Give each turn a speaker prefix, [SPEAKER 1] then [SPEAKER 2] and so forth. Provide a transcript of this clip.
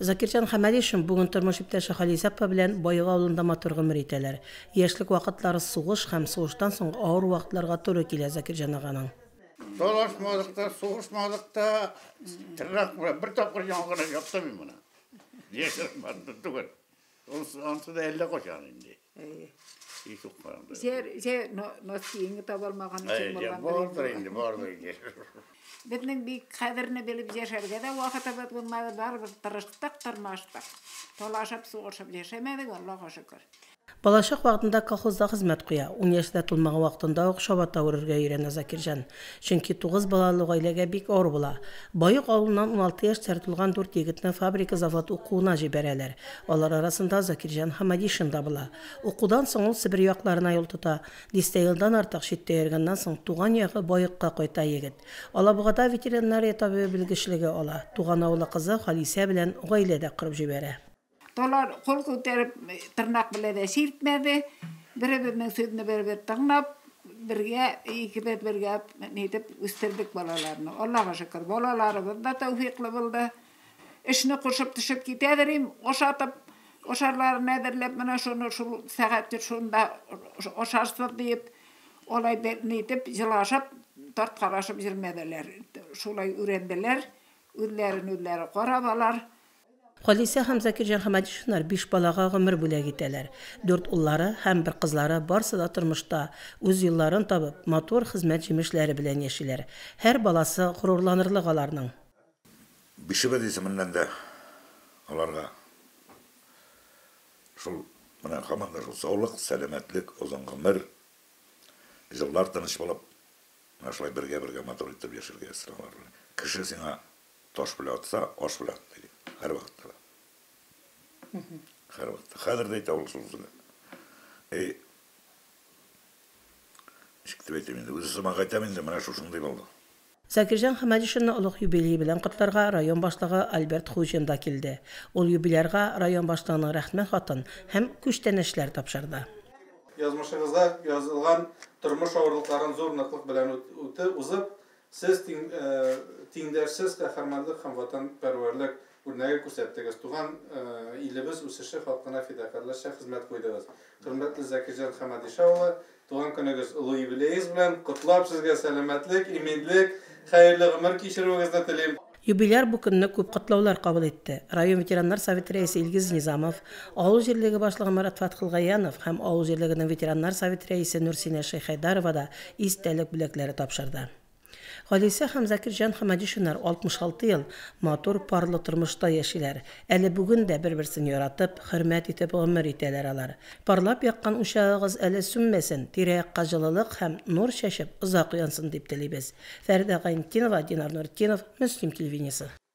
[SPEAKER 1] Закирҗан Хамадишин бүген тормыш иптәше Халисә апа белән Байык авылында матур гомер итәләр. Яшьлек вакытлары сугыш һәм сугыштан соң авыр вакытларга туры килә Закирҗан аганың.
[SPEAKER 2] Dolaşmadıkta, soğuşmadıkta, tırnak bir topkır yankına yaptım ben buna. Yaşarım vardı tüket. Onsu da elle koşan indi. İyi çok paramda.
[SPEAKER 3] Nasıl yenge tabalmağın için
[SPEAKER 2] Ya vardır indi.
[SPEAKER 3] Bizning bir qadrini bilib yasharganda vaqtda bunday baribir tirishdik, tirmashdik. To'lashib, sug'urishib yashamadik, Allohga shukr.
[SPEAKER 1] Балачак вакытында колхозда хезмәт куя. 10 яшьтә тулмаган вакытында ук шабата үрергә өйрәнә Закирҗан. Чөнки 9 балалы гаиләгә бик авыр була. Байык авылыннан 16 яшь тартылган 4 егетне фабрика завод укуына җибәрәләр. Алар арасында Закирҗан Хамадишин да була. Укудан соң ул Сибир якларына юл тота. 10 елдан артык читтә йөргәннән соң туган ягы Байыкка кайта егет. Алабугада ветеринария табибы белгечлеге ала. Туган авылы кызы Халисә белән гаиләдә кырып җибәрә.
[SPEAKER 3] Tolar kol ko'tarib tirnoq bilan sirtmadi. Bir-birinin sözünü bir tыңlап, iki birga netip üstirdik balalarını. Allah'a şükür balalarımız da tevfikli buldu. İşini koşup düşüp gitedirim, oşatıp, oşarları nedirlep, bana şunu şu saatçı şunda oşarsın deyip, olay netip, yılaşıp, dört karışıp yürmediler. Şulay ürendiler, ülleri korabalar.
[SPEAKER 1] Халисә һәм Закирҗан Хамадишиннар 5 балага гомер бүләк итәләр. 4 уллары һәм 1 кызлары барсы да тормышта үз юлларын табып, матур хезмәт җимешләре белән яшиләр. Һәр баласы горурланырлык аларның.
[SPEAKER 4] Бишебе дисеменнән дә аларга шул менә һаман шул саулык, сәламәтлек, озын гомер, җиллар тыныч булып, шулай бергә матур итеп яшәргә сыйлар. Кеше сиңа таш белән атса, аш белән атмый. Her vakit. Her vakit. Hazır da ite olsun. Çıktı betiminde. Uzun kaytaminde bana şuşunday oldu.
[SPEAKER 1] Закирҗан Хамадишинны улуг юбилей белән котларга район башлыгы Альберт Хуҗин да килде. Ул юбилейга район башлыгының рәхмәт хатын һәм күчтәнәшләр тапшырды.
[SPEAKER 5] Язмышыгызда язылган тормыш авырлыкларын зур ныклык белән узып, сез тиңдәрсез каһарманлык һәм ватанпәрвәрлек Urnağı күрсәттегез. Туган илебез үсеше халкына фидакарлашча хезмәт куйдыгыз. Хөрмәтле Закирҗан Хамадиша улы, туган көнегез улы юбилеегез белән котлап сезгә сәламәтлек, иминлек, хәерле гомер кичерүегезне телим.
[SPEAKER 1] Юбилейр бу көнне күп котлаулар кабул итте. Район ветераннар советы рәисе Илгиз Низамов, авыл җирлеге башлыгы Марат Фатхылгаянов һәм авыл җирлегенең ветераннар советы рәисе Нурсинә Шәйхәйдарова да истәлек бүләкләре тапшырды. Халисә һәм Закирҗан Хамадишиннар 66 ел матур парлы тормышта яшиләр. Әле бүген дә бер-берсен яратып, хөрмәт итеп гомер итәләр алар. Парлап яккан учагыгыз әле сүнмәсен, тирә-якка җылылык һәм нур чәчеп озак янсын дип телибез. Фәридә Гайнетдинова, Динар Нуртдинов, Мөслим телевидениесе.